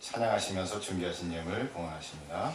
찬양하시면서 준비하신 예물 봉헌하십니다.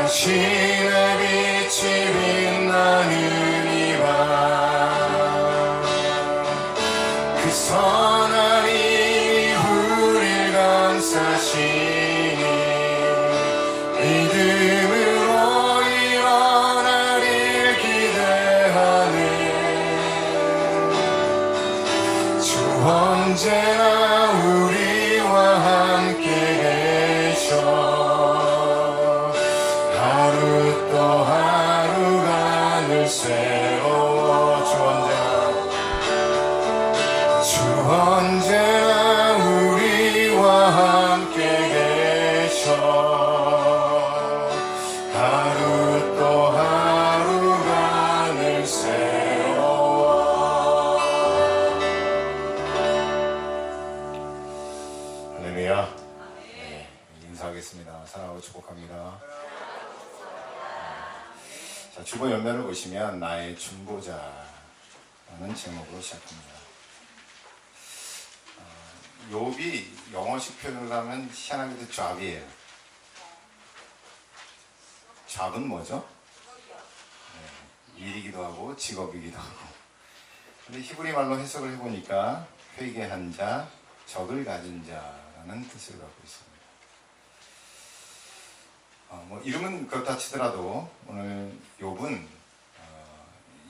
당신의 빛이 빛나는 이 밤, 그 선한 힘이 우릴 감싸시니 믿음으로 일어나길 기대하네. 주 언제나 우리와 함께 계셔. 하루 또 하루가 늘 새로워. 주 언제나 우리와 함께 계셔. 하루 또 하루가 늘 새로워. 할렐루야. 네, 인사하겠습니다. 사랑하고 축복합니다. 자, 주보 옆면을 보시면 나의 중보자라는 제목으로 시작합니다. 욥이 영어식 표현을 하면 희한하게도 잡이에요. 잡은 뭐죠? 네, 일이기도 하고 직업이기도 하고. 근데 히브리 말로 해석을 해보니까 회개한 자, 적을 가진 자라는 뜻을 갖고 있습니다. 뭐 이름은 그렇다 치더라도 오늘 욥은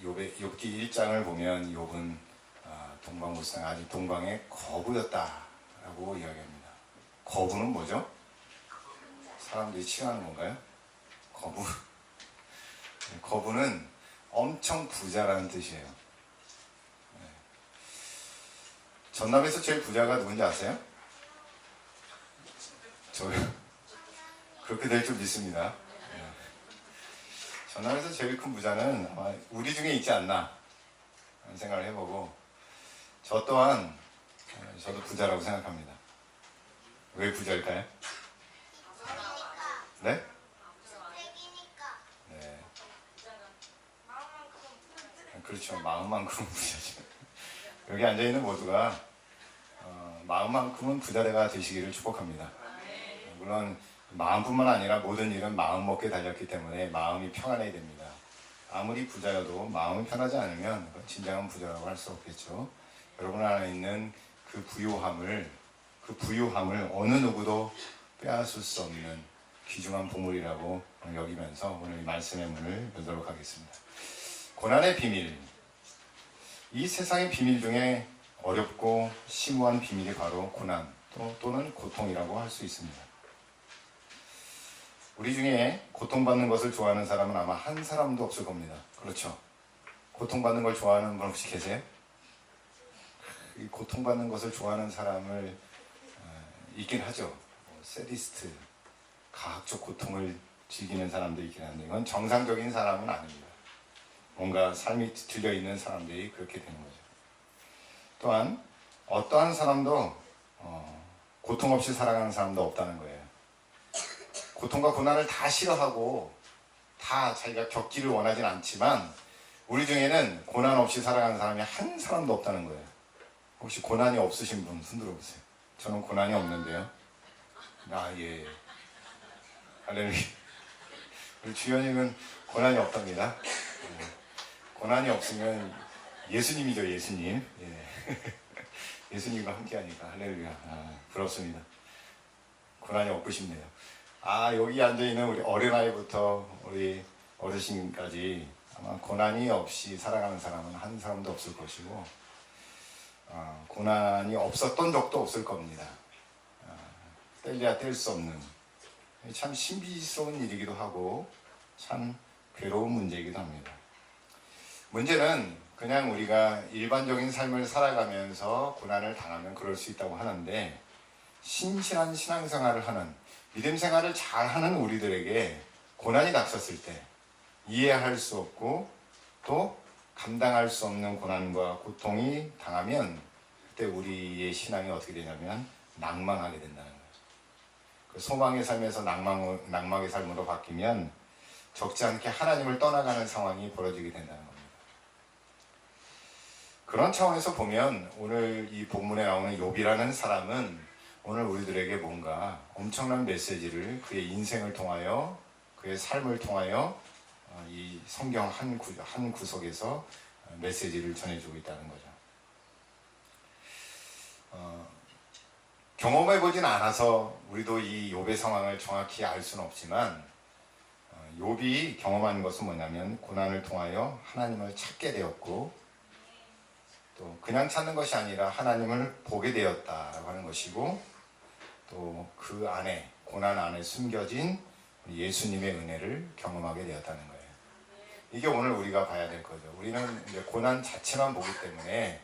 욥기 1장을 보면 욥은 동방불상 아직 동방의 거부였다라고 이야기합니다. 거부는 뭐죠? 사람들이 취하는 건가요? 거부. 거부는 엄청 부자라는 뜻이에요. 전남에서 제일 부자가 누군지 아세요? 저요. 그렇게 될 줄 믿습니다. 전남에서 제일 큰 부자는 아마 우리 중에 있지 않나 하는 생각을 해보고, 저 또한 저도 부자라고 생각합니다. 왜 부자일까요? 네? 네. 그렇죠. 마음만큼은 부자죠. 여기 앉아있는 모두가 마음만큼은 부자가 되시기를 축복합니다. 물론 마음뿐만 아니라 모든 일은 마음 먹게 달렸기 때문에 마음이 평안해야 됩니다. 아무리 부자여도 마음이 편하지 않으면 진정한 부자라고 할 수 없겠죠. 여러분 안에 있는 그 부유함을 어느 누구도 빼앗을 수 없는 귀중한 보물이라고 여기면서 오늘 말씀의 문을 열도록 하겠습니다. 고난의 비밀. 이 세상의 비밀 중에 어렵고 심오한 비밀이 바로 고난 또는 고통이라고 할 수 있습니다. 우리 중에 고통받는 것을 좋아하는 사람은 아마 한 사람도 없을 겁니다. 그렇죠? 고통받는 걸 좋아하는 분 혹시 계세요? 이 고통받는 것을 좋아하는 사람을 있긴 하죠. 세디스트, 가학적 고통을 즐기는 사람도 있긴 한데 이건 정상적인 사람은 아닙니다. 뭔가 삶이 뒤틀려 있는 사람들이 그렇게 되는 거죠. 또한 어떠한 사람도 고통 없이 살아가는 사람도 없다는 거예요. 고통과 고난을 다 싫어하고 다 자기가 겪기를 원하진 않지만 우리 중에는 고난 없이 살아가는 사람이 한 사람도 없다는 거예요. 혹시 고난이 없으신 분 손 들어보세요. 저는 고난이 없는데요. 예. 할렐루야. 우리 주연이는 고난이 없답니다. 고난이 없으면 예수님이죠, 예수님. 예수님과 함께하니까 할렐루야. 부럽습니다. 고난이 없고 싶네요. 여기 앉아있는 우리 어린아이부터 우리 어르신까지 아마 고난이 없이 살아가는 사람은 한 사람도 없을 것이고 고난이 없었던 적도 없을 겁니다. 뗄래야 뗄 수 없는 참 신비스러운 일이기도 하고 참 괴로운 문제이기도 합니다. 문제는 그냥 우리가 일반적인 삶을 살아가면서 고난을 당하면 그럴 수 있다고 하는데 신실한 신앙생활을 하는 믿음 생활을 잘하는 우리들에게 고난이 닥쳤을 때 이해할 수 없고 또 감당할 수 없는 고난과 고통이 당하면 그때 우리의 신앙이 어떻게 되냐면 낭망하게 된다는 거예요. 그 소망의 삶에서 낭망의 삶으로 바뀌면 적지 않게 하나님을 떠나가는 상황이 벌어지게 된다는 겁니다. 그런 차원에서 보면 오늘 이 본문에 나오는 욥이라는 사람은 오늘 우리들에게 뭔가 엄청난 메시지를 그의 인생을 통하여 그의 삶을 통하여 이 성경 한 구석에서 메시지를 전해주고 있다는 거죠. 경험해보진 않아서 우리도 이 욥의 상황을 정확히 알 수는 없지만 욥이 경험한 것은 뭐냐면 고난을 통하여 하나님을 찾게 되었고 또 그냥 찾는 것이 아니라 하나님을 보게 되었다라고 하는 것이고 또 그 안에 고난 안에 숨겨진 예수님의 은혜를 경험하게 되었다는 거예요. 이게 오늘 우리가 봐야 될 거죠. 우리는 이제 고난 자체만 보기 때문에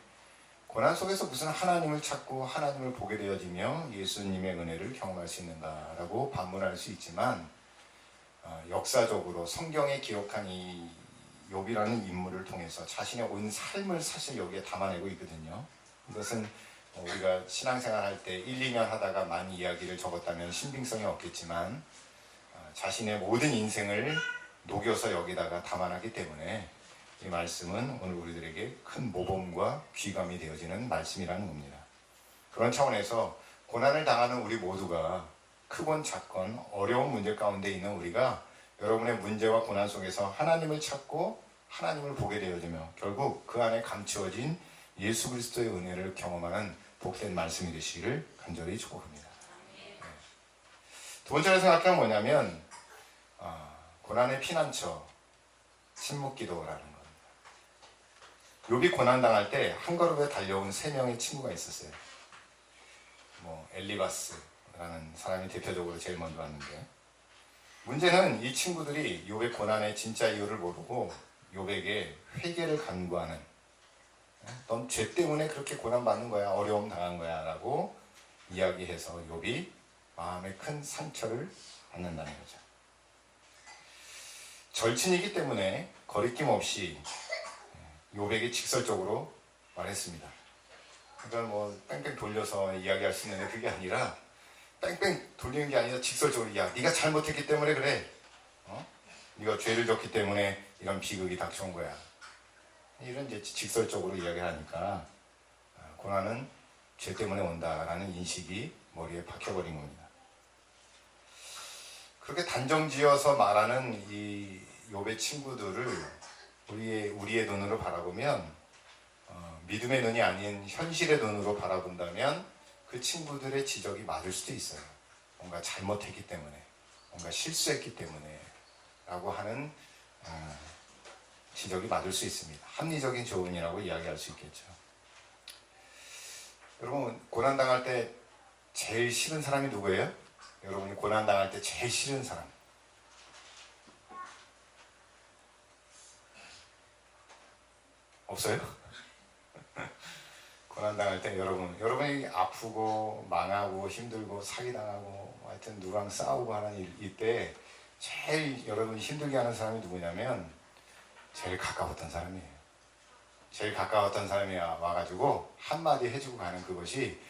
고난 속에서 무슨 하나님을 찾고 하나님을 보게 되어지며 예수님의 은혜를 경험할 수 있는가라고 반문할 수 있지만 역사적으로 성경에 기록한 이 욥이라는 인물을 통해서 자신의 온 삶을 사실 여기에 담아내고 있거든요. 이것은 우리가 신앙생활 할 때 1, 2년 하다가 많이 이야기를 적었다면 신빙성이 없겠지만 자신의 모든 인생을 녹여서 여기다가 담아놨기 때문에 이 말씀은 오늘 우리들에게 큰 모범과 귀감이 되어지는 말씀이라는 겁니다. 그런 차원에서 고난을 당하는 우리 모두가 크건 작건 어려운 문제 가운데 있는 우리가 여러분의 문제와 고난 속에서 하나님을 찾고 하나님을 보게 되어지며 결국 그 안에 감추어진 예수 그리스도의 은혜를 경험하는 복된 말씀이 되시기를 간절히 축복합니다. 두 번째로 생각하면 뭐냐면 고난의 피난처, 침묵기도라는 겁니다. 욥이 고난당할 때 한 걸음에 달려온 3명의 친구가 있었어요. 엘리바스라는 사람이 대표적으로 제일 먼저 왔는데 문제는 이 친구들이 욥의 고난의 진짜 이유를 모르고 욥에게 회개를 간구하는 넌 죄 때문에 그렇게 고난받는 거야, 어려움 당한 거야 라고 이야기해서 욥이 마음에 큰 상처를 받는다는 거죠. 절친이기 때문에 거리낌 없이 욥에게 직설적으로 말했습니다. 그러니까 뺑뺑 돌려서 이야기할 수 있는데 그게 아니라 뺑뺑 돌리는 게 아니라 직설적으로 야, 네가 잘못했기 때문에 그래. 네가 죄를 졌기 때문에 이런 비극이 닥쳐온 거야. 이런 이제 직설적으로 이야기하니까 고난은 죄 때문에 온다라는 인식이 머리에 박혀버린 겁니다. 그렇게 단정지어서 말하는 이 욥의 친구들을 우리의 눈으로 바라보면 믿음의 눈이 아닌 현실의 눈으로 바라본다면 그 친구들의 지적이 맞을 수도 있어요. 뭔가 잘못했기 때문에, 뭔가 실수했기 때문에 라고 하는 지적이 받을 수 있습니다. 합리적인 조언이라고 이야기할 수 있겠죠. 여러분, 고난당할 때 제일 싫은 사람이 누구예요? 여러분이 고난당할 때 제일 싫은 사람. 없어요? 고난당할 때 여러분이 아프고 망하고 힘들고 사기당하고 하여튼 누구랑 싸우고 하는 이때 제일 여러분 힘들게 하는 사람이 누구냐면 제일 가까웠던 사람이에요. 제일 가까웠던 사람이 와가지고 한마디 해주고 가는 그것이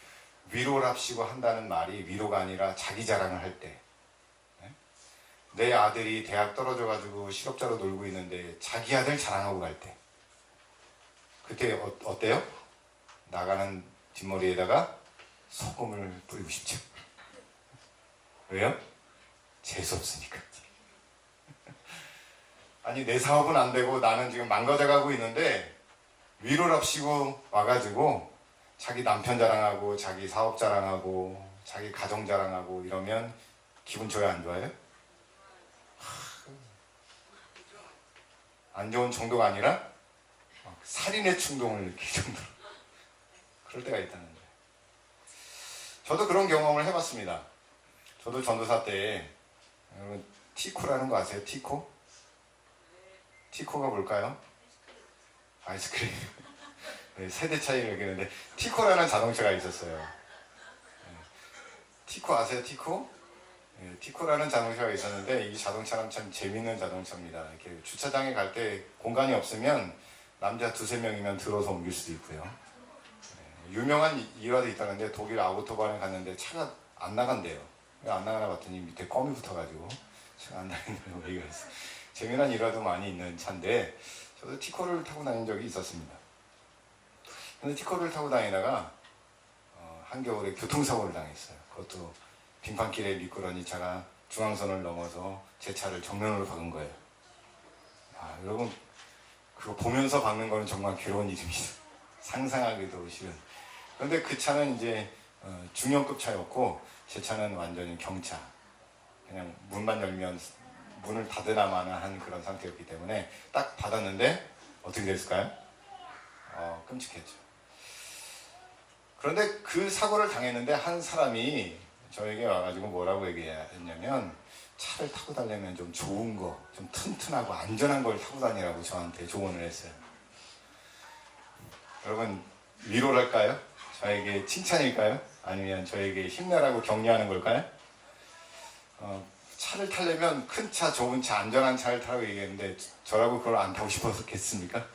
위로랍시고 한다는 말이 위로가 아니라 자기 자랑을 할 때, 내 아들이 대학 떨어져가지고 실업자로 놀고 있는데 자기 아들 자랑하고 갈 때, 그때 어때요? 나가는 뒷머리에다가 소금을 뿌리고 싶죠. 왜요? 재수없으니까. 아니, 내 사업은 안 되고 나는 지금 망가져가고 있는데 위로랍시고 와가지고 자기 남편 자랑하고 자기 사업 자랑하고 자기 가정 자랑하고 이러면 기분 좋아요, 안 좋아요? 안 좋은 정도가 아니라 살인의 충동을 느낄 정도로 그럴 때가 있다는 거예요. 저도 그런 경험을 해봤습니다. 저도 전도사 때, 여러분 티코라는 거 아세요? 티코? 티코가 뭘까요? 아이스크림. 네, 세대 차이를 얘기했는데 티코라는 자동차가 있었어요. 네. 티코 아세요? 티코? 네, 티코라는 자동차가 있었는데 이 자동차는 참 재밌는 자동차입니다. 이렇게 주차장에 갈 때 공간이 없으면 남자 두세 명이면 들어서 옮길 수도 있고요. 네, 유명한 일화도 있다는데 독일 아우토반에 갔는데 차가 안 나간대요. 왜 안 나가나 봤더니 밑에 껌이 붙어가지고 차가 안 나간다고 얘기가 있어요. 재미난 일화도 많이 있는 차인데 저도 티코를 타고 다닌 적이 있었습니다. 근데 티코를 타고 다니다가 한겨울에 교통사고를 당했어요. 그것도 빙판길에 미끄러니 차가 중앙선을 넘어서 제 차를 정면으로 박은 거예요. 아, 여러분 그거 보면서 박는 거는 정말 괴로운 일입니다. 상상하기도 싫은. 그런데 그 차는 이제 중형급 차였고 제 차는 완전히 경차. 그냥 문만 열면 문을 닫으나마나 한 그런 상태였기 때문에 딱 받았는데 어떻게 됐을까요? 끔찍했죠. 그런데 그 사고를 당했는데 한 사람이 저에게 와가지고 뭐라고 얘기했냐면 차를 타고 다니면 좀 좋은 거, 좀 튼튼하고 안전한 걸 타고 다니라고 저한테 조언을 했어요. 여러분 위로랄까요? 저에게 칭찬일까요? 아니면 저에게 힘내라고 격려하는 걸까요? 차를 타려면 큰 차, 좋은 차, 안전한 차를 타라고 얘기했는데 저라고 그걸 안 타고 싶었겠습니까?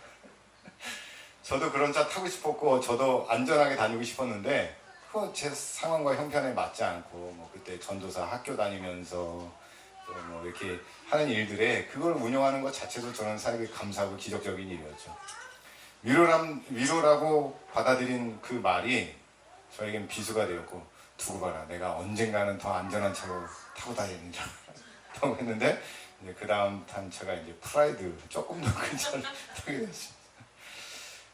저도 그런 차 타고 싶었고 저도 안전하게 다니고 싶었는데 그건 제 상황과 형편에 맞지 않고 뭐 그때 전도사 학교 다니면서 또 뭐 이렇게 하는 일들에 그걸 운영하는 것 자체도 저는 사에게 감사하고 기적적인 일이었죠. 위로라고 받아들인 그 말이 저에겐 비수가 되었고 두고 봐라, 내가 언젠가는 더 안전한 차로 타고 다니는다 라고 했는데 이제 그 다음 탄 차가 이제 프라이드 조금 더 큰 차를 타게 됐습니다.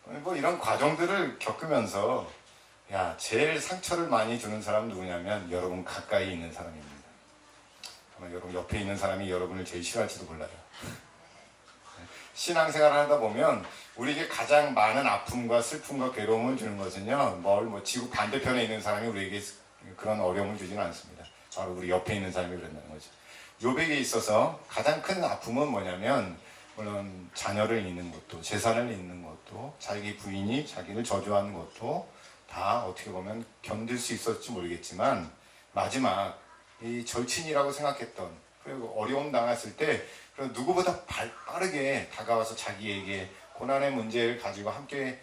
뭐 이런 과정들을 겪으면서 제일 상처를 많이 주는 사람은 누구냐면 여러분 가까이 있는 사람입니다. 아마 여러분 옆에 있는 사람이 여러분을 제일 싫어할지도 몰라요. 신앙생활을 하다 보면 우리에게 가장 많은 아픔과 슬픔과 괴로움을 주는 것은요, 지구 반대편에 있는 사람이 우리에게 그런 어려움을 주지는 않습니다. 바로 우리 옆에 있는 사람이 그런다는 거죠. 욥에게 있어서 가장 큰 아픔은 뭐냐면 물론 자녀를 잃는 것도, 재산을 잃는 것도, 자기 부인이 자기를 저주하는 것도 다 어떻게 보면 견딜 수 있었을지 모르겠지만 마지막 이 절친이라고 생각했던, 그리고 어려움 당했을 때 누구보다 빠르게 다가와서 자기에게 고난의 문제를 가지고 함께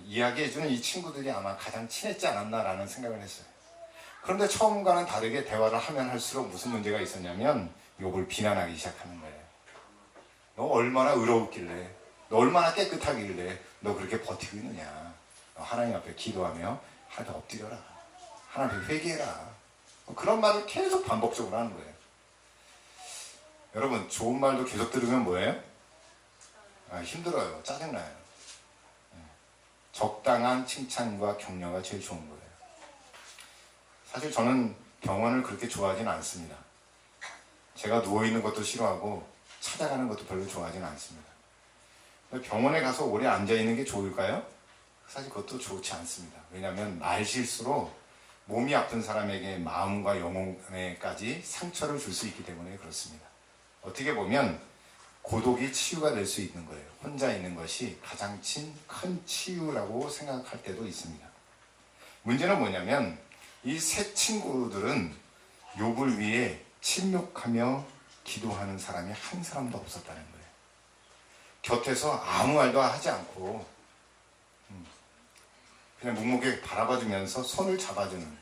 이야기해주는 이 친구들이 아마 가장 친했지 않았나라는 생각을 했어요. 그런데 처음과는 다르게 대화를 하면 할수록 무슨 문제가 있었냐면 욥을 비난하기 시작하는 거예요. 너 얼마나 의로웠길래, 너 얼마나 깨끗하길래 너 그렇게 버티고 있느냐. 너 하나님 앞에 기도하며 하나님 앞에 엎드려라. 하나님 앞에 회개해라. 그런 말을 계속 반복적으로 하는 거예요. 여러분 좋은 말도 계속 들으면 뭐예요? 힘들어요. 짜증나요. 적당한 칭찬과 격려가 제일 좋은 거예요. 사실 저는 병원을 그렇게 좋아하진 않습니다. 제가 누워있는 것도 싫어하고 찾아가는 것도 별로 좋아하진 않습니다. 근데 병원에 가서 오래 앉아 있는 게 좋을까요? 사실 그것도 좋지 않습니다. 왜냐하면 날실수록 몸이 아픈 사람에게 마음과 영혼에까지 상처를 줄 수 있기 때문에 그렇습니다. 어떻게 보면 고독이 치유가 될 수 있는 거예요. 혼자 있는 것이 가장 큰 치유라고 생각할 때도 있습니다. 문제는 뭐냐면 이 세 친구들은 욥을 위해 침묵하며 기도하는 사람이 한 사람도 없었다는 거예요. 곁에서 아무 말도 하지 않고 그냥 묵묵히 바라봐주면서 손을 잡아주는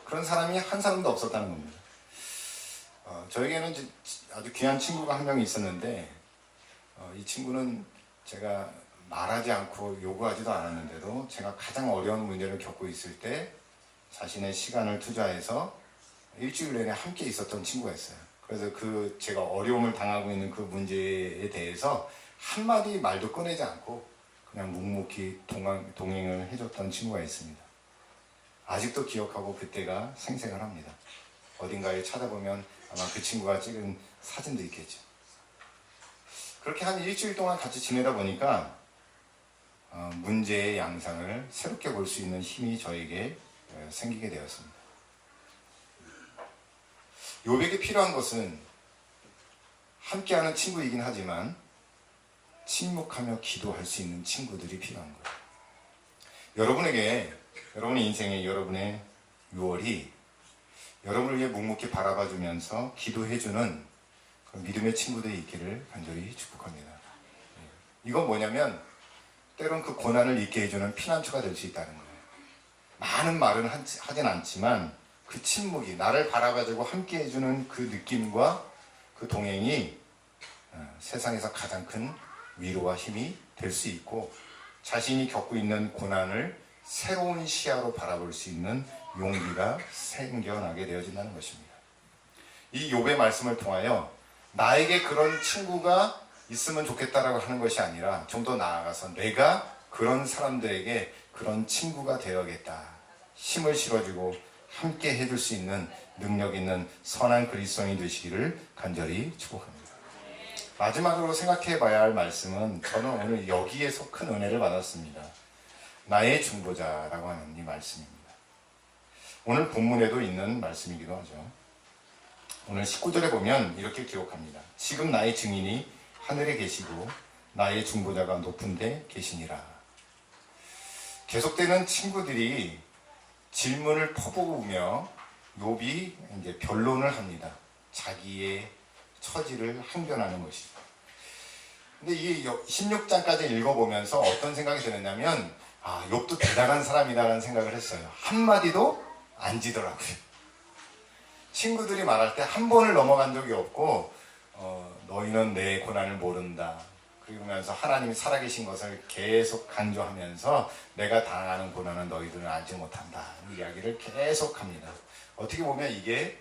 그런 사람이 한 사람도 없었다는 겁니다. 저에게는 아주 귀한 친구가 한 명 있었는데 이 친구는 제가 말하지 않고 요구하지도 않았는데도 제가 가장 어려운 문제를 겪고 있을 때 자신의 시간을 투자해서 일주일 내내 함께 있었던 친구가 있어요. 그래서 제가 어려움을 당하고 있는 그 문제에 대해서 한마디 말도 꺼내지 않고 그냥 묵묵히 동행을 해줬던 친구가 있습니다. 아직도 기억하고 그때가 생생을 합니다. 어딘가에 찾아보면 아마 그 친구가 찍은 사진도 있겠죠. 그렇게 한 일주일 동안 같이 지내다 보니까 문제의 양상을 새롭게 볼 수 있는 힘이 저에게 생기게 되었습니다. 욥에게 필요한 것은 함께하는 친구이긴 하지만 침묵하며 기도할 수 있는 친구들이 필요한 거예요. 여러분의 인생에 여러분의 6월이 여러분을 위해 묵묵히 바라봐주면서 기도해주는 그 믿음의 친구들이 있기를 간절히 축복합니다. 이건 뭐냐면 때론 그 고난을 잊게 해주는 피난처가 될 수 있다는 거예요. 많은 말은 하진 않지만 그 침묵이 나를 바라봐주고 함께 해주는 그 느낌과 그 동행이 세상에서 가장 큰 위로와 힘이 될 수 있고 자신이 겪고 있는 고난을 새로운 시야로 바라볼 수 있는 용기가 생겨나게 되어진다는 것입니다. 이 욥의 말씀을 통하여 나에게 그런 친구가 있으면 좋겠다라고 하는 것이 아니라 좀 더 나아가서 내가 그런 사람들에게 그런 친구가 되어야겠다. 힘을 실어주고 함께 해줄 수 있는 능력 있는 선한 그리스도인이 되시기를 간절히 축복합니다. 마지막으로 생각해 봐야 할 말씀은 저는 오늘 여기에서 큰 은혜를 받았습니다. 나의 중보자라고 하는 이 말씀입니다. 오늘 본문에도 있는 말씀이기도 하죠. 오늘 19절에 보면 이렇게 기록합니다. 지금 나의 증인이 하늘에 계시고 나의 중보자가 높은 데 계시니라. 계속되는 친구들이 질문을 퍼부으며 욥이 이제 변론을 합니다. 자기의 처지를 항변하는 것이죠. 근데 이 16장까지 읽어보면서 어떤 생각이 들었냐면 욥도 대단한 사람이다라는 생각을 했어요. 한마디도 안 지더라고요. 친구들이 말할 때 한 번을 넘어간 적이 없고 너희는 내 고난을 모른다. 그러면서 하나님이 살아계신 것을 계속 강조하면서 내가 당하는 고난은 너희들은 알지 못한다. 이 이야기를 계속합니다. 어떻게 보면 이게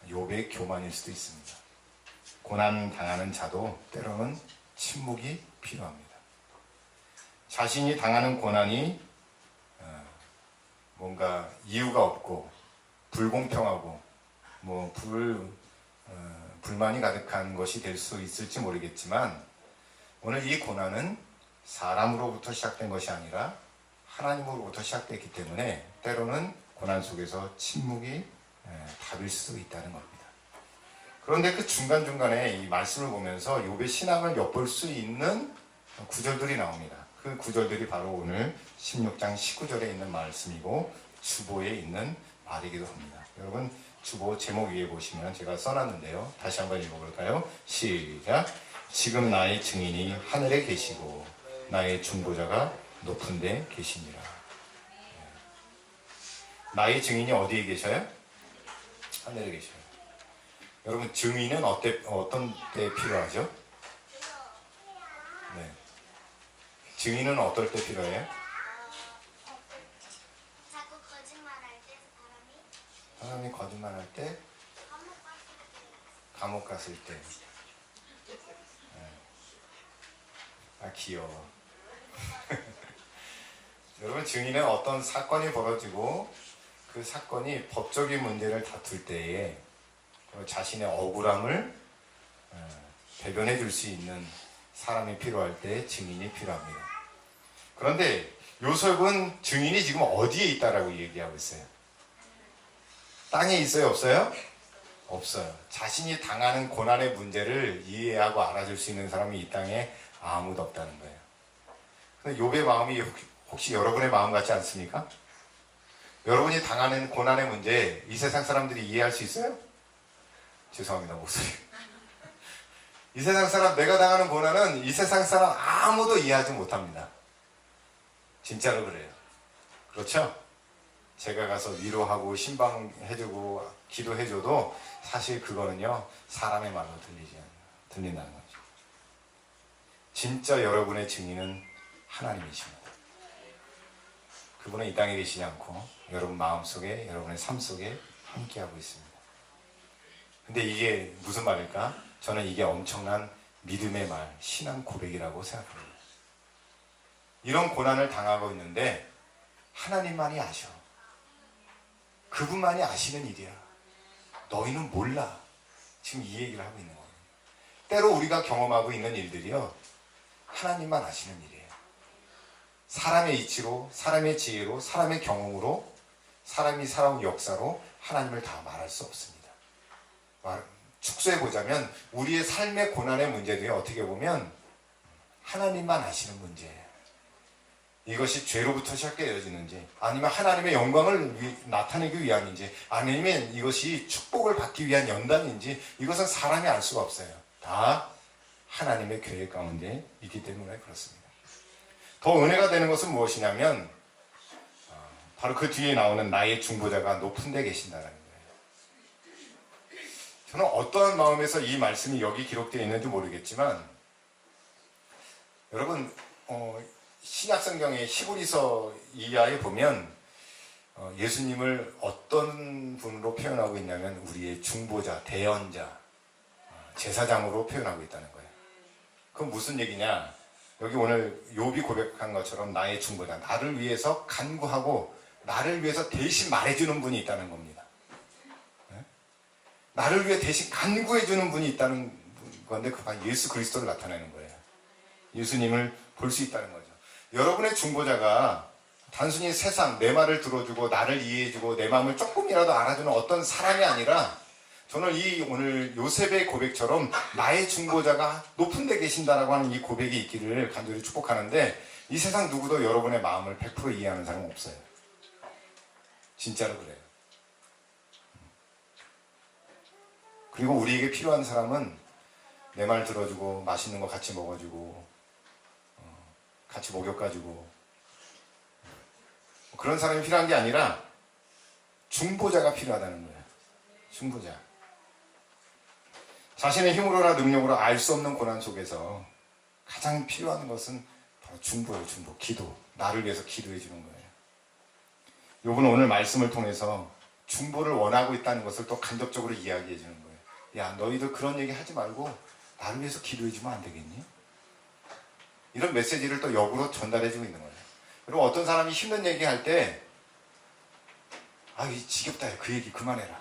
욥의 교만일 수도 있습니다. 고난 당하는 자도 때로는 침묵이 필요합니다. 자신이 당하는 고난이 뭔가 이유가 없고 불공평하고 불만이 가득한 것이 될 수 있을지 모르겠지만 오늘 이 고난은 사람으로부터 시작된 것이 아니라 하나님으로부터 시작됐기 때문에 때로는 고난 속에서 침묵이 답일 수도 있다는 겁니다. 그런데 그 중간중간에 이 말씀을 보면서 욥의 신앙을 엿볼 수 있는 구절들이 나옵니다. 그 구절들이 바로 오늘 16장 19절에 있는 말씀이고 주보에 있는 말이기도 합니다. 여러분 주보 제목 위에 보시면 제가 써놨는데요. 다시 한번 읽어볼까요? 시작! 지금 나의 증인이 하늘에 계시고 나의 중보자가 높은 데 계시니라. 나의 증인이 어디에 계셔요? 하늘에 계셔요. 여러분 증인은 어떤 때 필요하죠? 네. 증인은 어떨 때 필요해요? 자꾸 거짓말할 때 사람이 거짓말할 때, 감옥 갔을 때. 귀여워. 여러분 증인은 어떤 사건이 벌어지고 그 사건이 법적인 문제를 다툴 때에 자신의 억울함을 대변해 줄 수 있는 사람이 필요할 때 증인이 필요합니다. 그런데 요셉은 증인이 지금 어디에 있다라고 얘기하고 있어요? 땅에 있어요? 없어요? 없어요. 자신이 당하는 고난의 문제를 이해하고 알아줄 수 있는 사람이 이 땅에 아무도 없다는 거예요. 근데 욥의 마음이 혹시 여러분의 마음 같지 않습니까? 여러분이 당하는 고난의 문제 이 세상 사람들이 이해할 수 있어요? 죄송합니다, 목소리. 이 세상 사람, 내가 당하는 고난은 이 세상 사람 아무도 이해하지 못합니다. 진짜로 그래요. 그렇죠? 제가 가서 위로하고 신방해주고 기도해줘도 사실 그거는요 사람의 말로 들린다는 거죠. 진짜 여러분의 증인은 하나님이십니다. 그분은 이 땅에 계시지 않고 여러분 마음속에, 여러분의 삶 속에 함께하고 있습니다. 근데 이게 무슨 말일까? 저는 이게 엄청난 믿음의 말, 신앙 고백이라고 생각합니다. 이런 고난을 당하고 있는데 하나님만이 아셔. 그분만이 아시는 일이야. 너희는 몰라. 지금 이 얘기를 하고 있는 거예요. 때로 우리가 경험하고 있는 일들이요 하나님만 아시는 일이에요. 사람의 이치로, 사람의 지혜로, 사람의 경험으로, 사람이 살아온 역사로 하나님을 다 말할 수 없습니다. 축소해보자면 우리의 삶의 고난의 문제들이 어떻게 보면 하나님만 아시는 문제예요. 이것이 죄로부터 시작되어지는지 아니면 하나님의 영광을 나타내기 위함인지 아니면 이것이 축복을 받기 위한 연단인지 이것은 사람이 알 수가 없어요. 다 하나님의 계획 가운데 있기 때문에 그렇습니다. 더 은혜가 되는 것은 무엇이냐면 바로 그 뒤에 나오는 나의 중보자가 높은 데 계신다는 거예요. 저는 어떠한 마음에서 이 말씀이 여기 기록되어 있는지 모르겠지만 여러분 신약성경의 히브리서 이하에 보면 예수님을 어떤 분으로 표현하고 있냐면 우리의 중보자, 대언자, 제사장으로 표현하고 있다는 거예요. 그건 무슨 얘기냐? 여기 오늘 욥이 고백한 것처럼 나의 중보자, 나를 위해서 간구하고 나를 위해서 대신 말해주는 분이 있다는 겁니다. 나를 위해 대신 간구해주는 분이 있다는 건데 그가 예수 그리스도를 나타내는 거예요. 예수님을 볼 수 있다는 거죠. 여러분의 중보자가 단순히 세상 내 말을 들어주고 나를 이해해주고 내 마음을 조금이라도 알아주는 어떤 사람이 아니라 저는 이 오늘 요셉의 고백처럼 나의 중보자가 높은 데 계신다라고 하는 이 고백이 있기를 간절히 축복하는데 이 세상 누구도 여러분의 마음을 100% 이해하는 사람은 없어요. 진짜로 그래요. 그리고 우리에게 필요한 사람은 내 말 들어주고 맛있는 거 같이 먹어주고 같이 목욕가지고 그런 사람이 필요한 게 아니라 중보자가 필요하다는 거예요. 중보자. 자신의 힘으로나 능력으로 알 수 없는 고난 속에서 가장 필요한 것은 바로 중보예요. 중보. 기도. 나를 위해서 기도해 주는 거예요. 욥은 오늘 말씀을 통해서 중보를 원하고 있다는 것을 또 간접적으로 이야기해 주는 거예요. 야, 너희들 그런 얘기 하지 말고 나를 위해서 기도해 주면 안 되겠니? 이런 메시지를 또 역으로 전달해 주고 있는 거예요. 그리고 어떤 사람이 힘든 얘기 할 때 이 지겹다. 그 얘기 그만해라.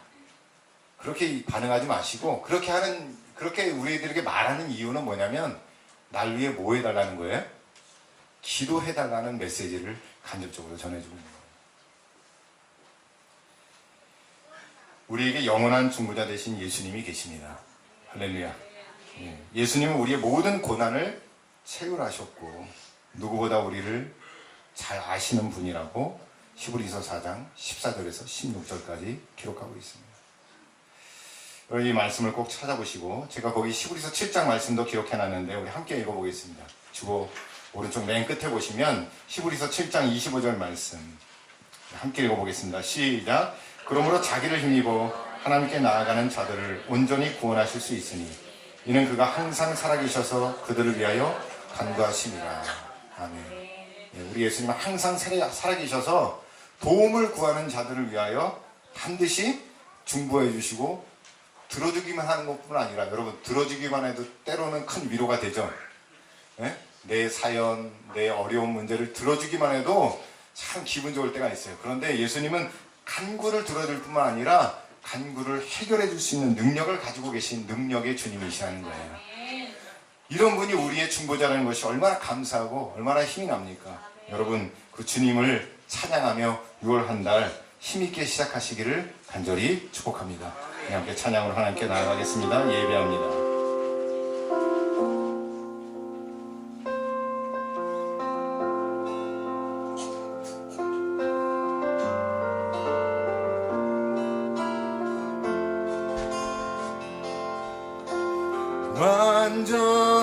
그렇게 반응하지 마시고 그렇게 우리들에게 말하는 이유는 뭐냐면 날 위해 뭐 해달라는 거예요? 기도해달라는 메시지를 간접적으로 전해주고 있는 거예요. 우리에게 영원한 중보자 되신 예수님이 계십니다. 할렐루야. 예수님은 우리의 모든 고난을 체휼하셨고 누구보다 우리를 잘 아시는 분이라고 히브리서 4장 14절에서 16절까지 기록하고 있습니다. 이 말씀을 꼭 찾아보시고 제가 거기 히브리서 7장 말씀도 기록해놨는데 우리 함께 읽어보겠습니다. 주보 오른쪽 맨 끝에 보시면 히브리서 7장 25절 말씀 함께 읽어보겠습니다. 시작. 그러므로 자기를 힘입어 하나님께 나아가는 자들을 온전히 구원하실 수 있으니 이는 그가 항상 살아계셔서 그들을 위하여 간구하심이라. 아멘. 우리 예수님은 항상 살아계셔서 도움을 구하는 자들을 위하여 반드시 중보해 주시고 들어주기만 하는 것뿐 아니라 여러분 들어주기만 해도 때로는 큰 위로가 되죠. 내 사연, 내 어려운 문제를 들어주기만 해도 참 기분 좋을 때가 있어요. 그런데 예수님은 간구를 들어줄 뿐만 아니라 간구를 해결해 줄 수 있는 능력을 가지고 계신 능력의 주님이시라는 거예요. 이런 분이 우리의 중보자라는 것이 얼마나 감사하고 얼마나 힘이 납니까? 여러분, 그 주님을 찬양하며 6월 한 달 힘있게 시작하시기를 간절히 축복합니다. 함께 찬양으로 하나님께 나아가겠습니다. 예배합니다.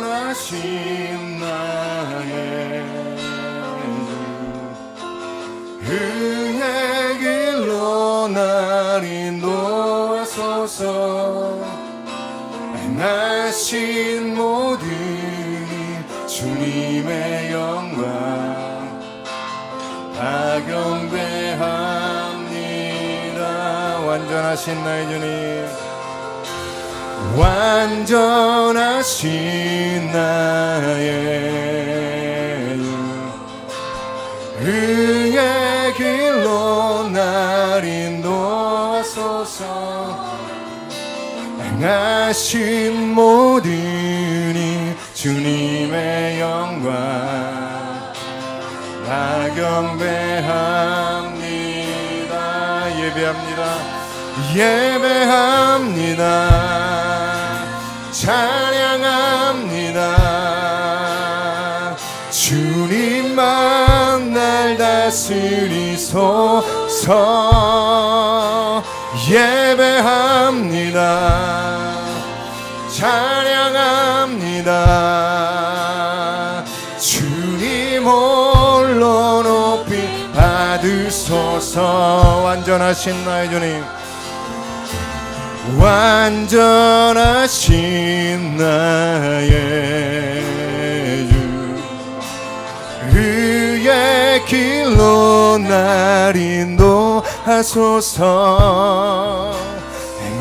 완전하신 나의 주 의의 길로 날 인도하소서. 행하신 모든 주님의 영광 다 경배합니다. 완전하신 나의 주님, 완전하신 나의 주 의의 길로 날 인도하소서. 행하신 모든 이 주님의 영광 다 경배합니다. 예배합니다. 찬양합니다. 주님만 날 다스리소서. 예배합니다. 찬양합니다. 주님 홀로 높이 받으소서. 완전하신 나의 주님, 완전하신 나의 주 의의 길로 날 인도하소서.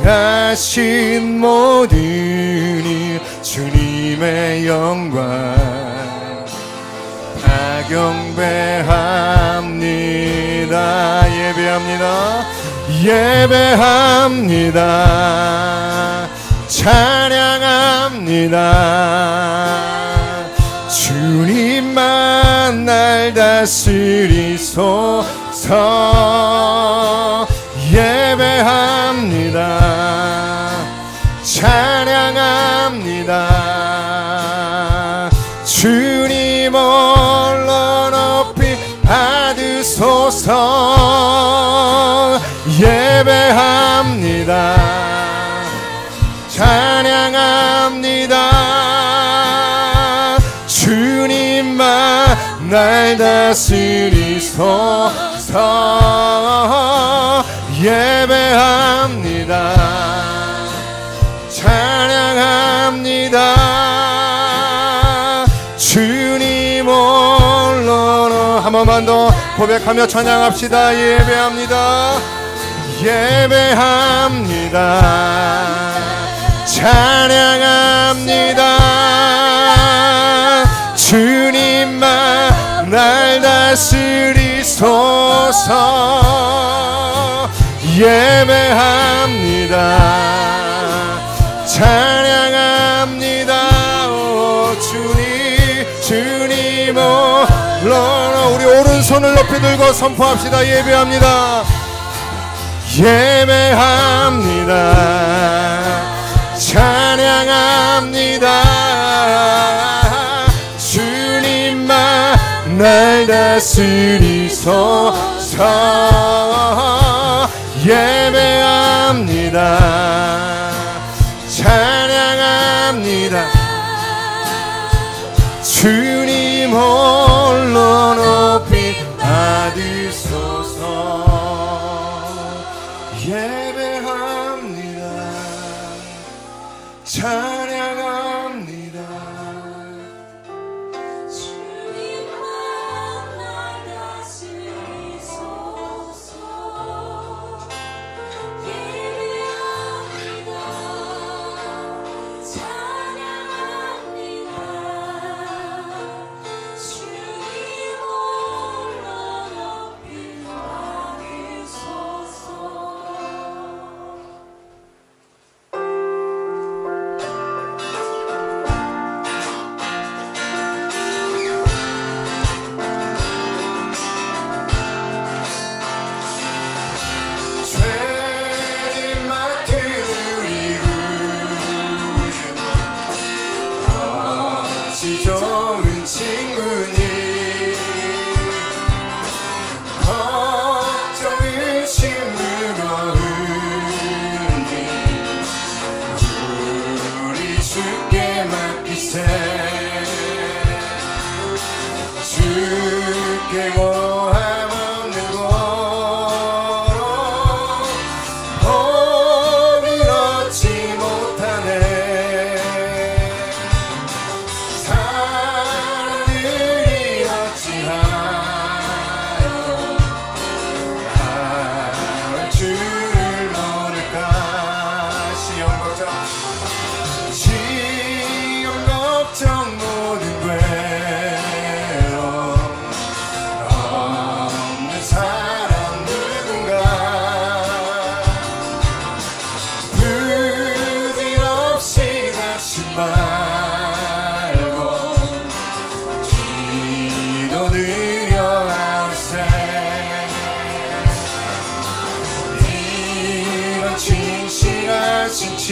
행하신 모든 이 주님의 영광 다 경배합니다. 예배합니다. 찬양합니다. 주님만 날 다스리소서. 예배합니다. 찬양합니다. 주님 홀로 높이 받으소서. 예배합니다. 찬양합니다. 주님만 날 다스리소서. 예배합니다. 찬양합니다. 주님 홀로. 한 번만 더 고백하며 찬양합시다. 예배합니다. 찬양합니다. 주님만 날 다스리소서. 예배합니다. 찬양합니다. 오 주님 홀로. 우리 오른손을 높이 들고 선포합시다. 예배합니다. 찬양합니다. 주님만 날 다스리소서. 예배합니다. 찬양합니다. 주님 홀로 높이 받으소서. 예배합니다. 찬양합니다. 주님만 날 다스리소서. 예배합니다. 찬양합니다. 주님 홀로 높이 받으소서.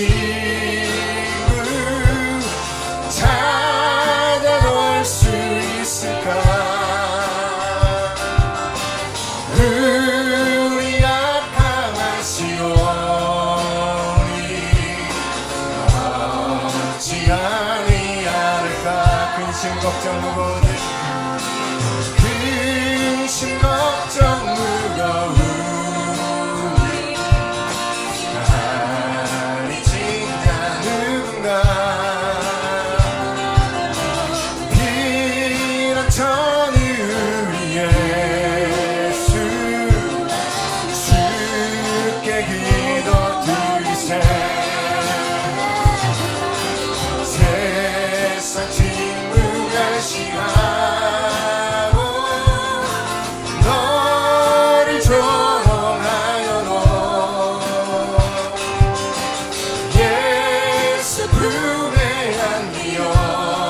친구 찾아볼 수 있을까? 우리 약함한 시온이 없지 아니할까? 근심 걱정 무거운 근심 걱정 무거운 나를 진짜 누군가 피난처는 우리 예수 주께 기도 드리세 세상 친구가 시하고 너를 조롱하여도 예수 품에 안기어서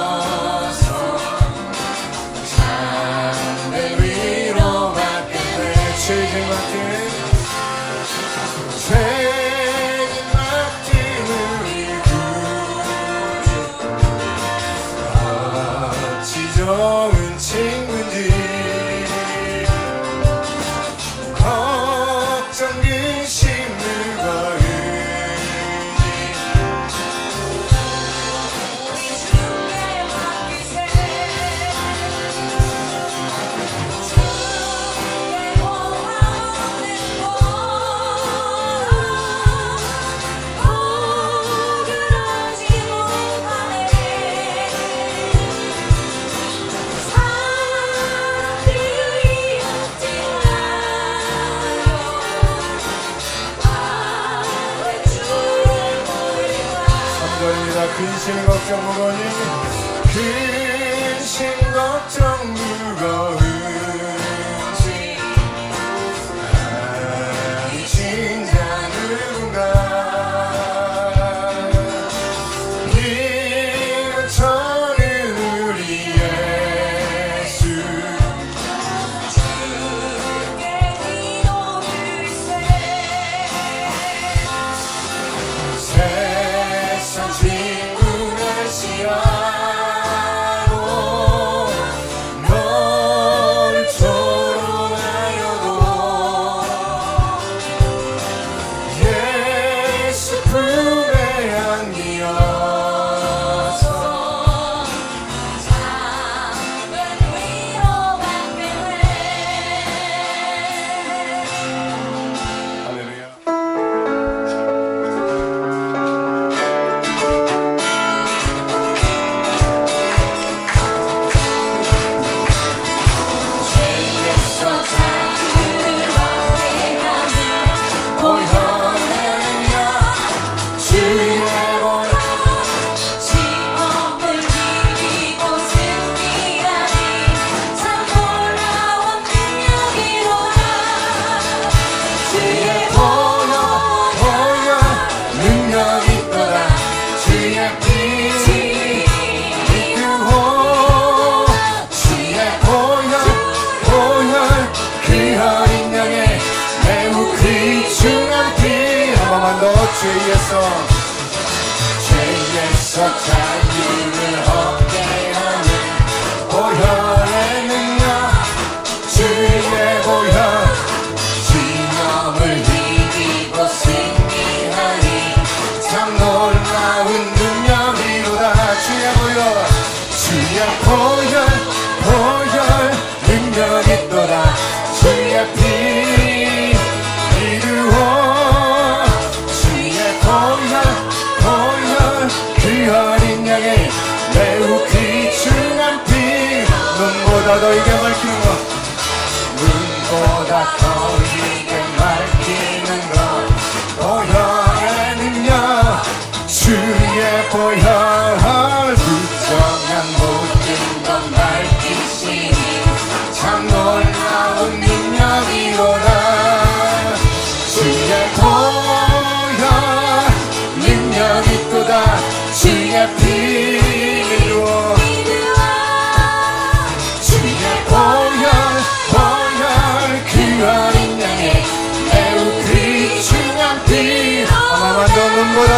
참된 위로받게 돼 죄진 맡은 우리 어찌 좋은 친구인지 걱정 근심 무거운지 근심 걱정 무거우니 근심 걱정 무거운지 나를 진짜 누군가 피난처는 우리 예수 세상 친구가 시하고 너를 조롱하여도 예수 품에 안기어서 할렐루야. 죄에서 자유를 얻게 하는 보혈의 능력 주의 보혈 진영을 이기고 승리하니 참 놀라운 능력이로다 주의 보혈 능력 있도다 주의 피 이루어 그 어린 양의 매우 귀중한 피 눈보다 더 이게 밝히는 것 눈보다 더 이게 밝히는 것 보혈의 능력 주의 보혈 부정한 모든 것 밝히시니 참 놀라운 능력이로다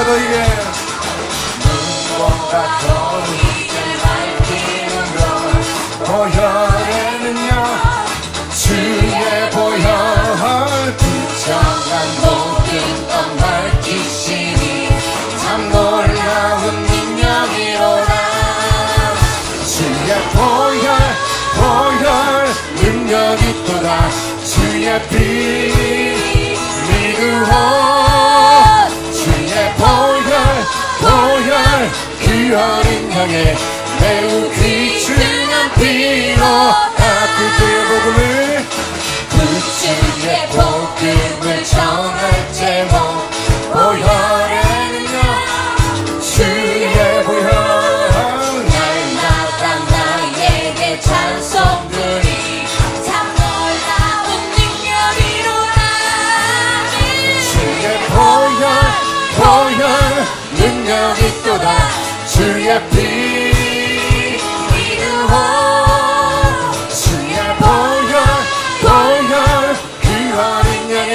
찬양합니다 너에게. 눈보다 더 이제 밝히는 것 보혈에는요 주의 보혈 부정한 모든 것 밝히시니 참 놀라운 능력이로다. 주의 보혈 능력이 있도다. 주의 피 믿으오. 주의 보혈 그 어린 양의 매우 귀중한 피로 그 주의 복음을 주의 복음을 전할 제목 보혈에는요 주의 보혈 날마다 나에게 찬송들이 참 놀라운 능력이로다. 주의 보혈 능력이 있도다. 주의 피 믿으오. 주의 보혈 그 어린 양의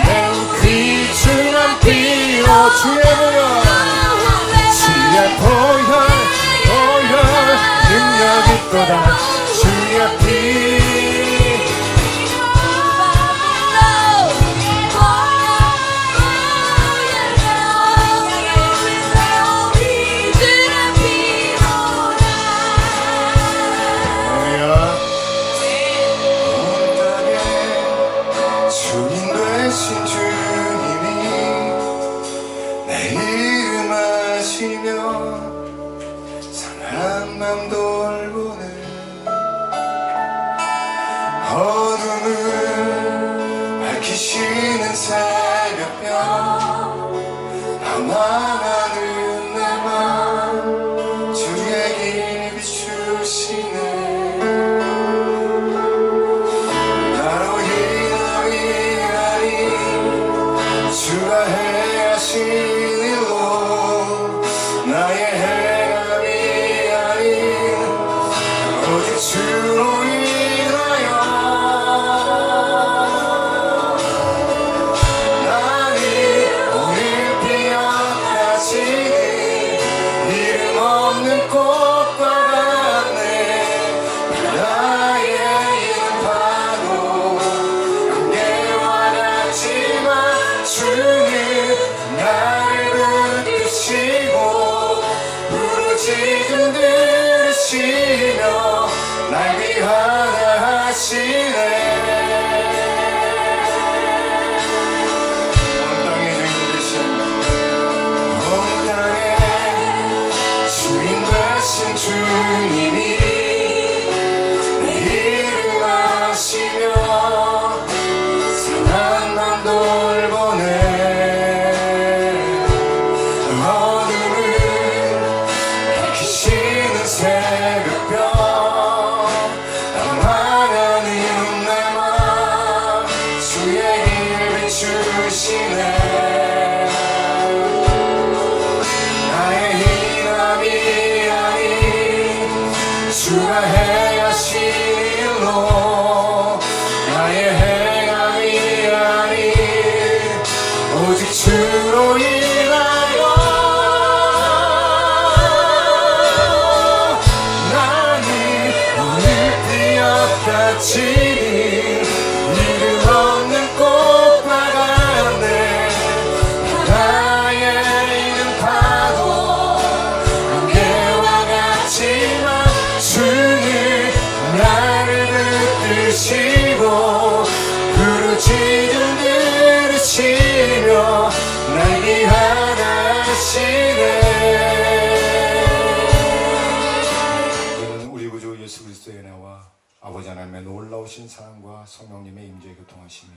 매우 귀중한 피로 주의 보혈 능력이 있도다. 주의 피 주인 되신 주님이 내 이름 아시며 상한 맘 돌보네. 어둠을 밝히시는 새벽별 방황하는 내 맘 주의 길 비추시네. 주가 행하신 일로 나의 행함이 아닌 오직 주로 인하여 나는 오늘 피어나지 이름 없는 꽃과 같네. 나의 이름 바로 안개와 같지만 주는 나를 붙드시고 부르짖음 들으시며 날 위하다 하시네. 온 땅의 주인 되신 온 땅의 주인 되신 주님이 내 이름 아시며 상한 맘 돌보네. 어둠을 밝히시는 새벽별 방황하는 내 맘 주의 길 비추시네. 나의 희망이 아닌 주가 행하신 일로 나의 행함이 아닌 오직 주로 인하여 나는 오늘 피어같이 이름 없는 꽃과 같네. 나의 이름 파도 안개와 같지만 주는 나를 붙드시고 부르짖음 들으시며 날 위하다 하시네. 이는 우리 구주 예수 그리스도의 은혜와 아버지 하나님의 놀라우신 사랑과 성령님의 임재의 교통하심이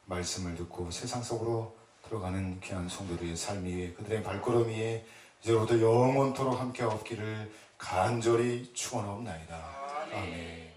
말씀을 듣고 세상 속으로 들어가는 귀한 성도들의 삶 위에 그들의 발걸음 위에 이제부터 영원토록 함께 없기를 간절히 축원하옵나이다. 아멘.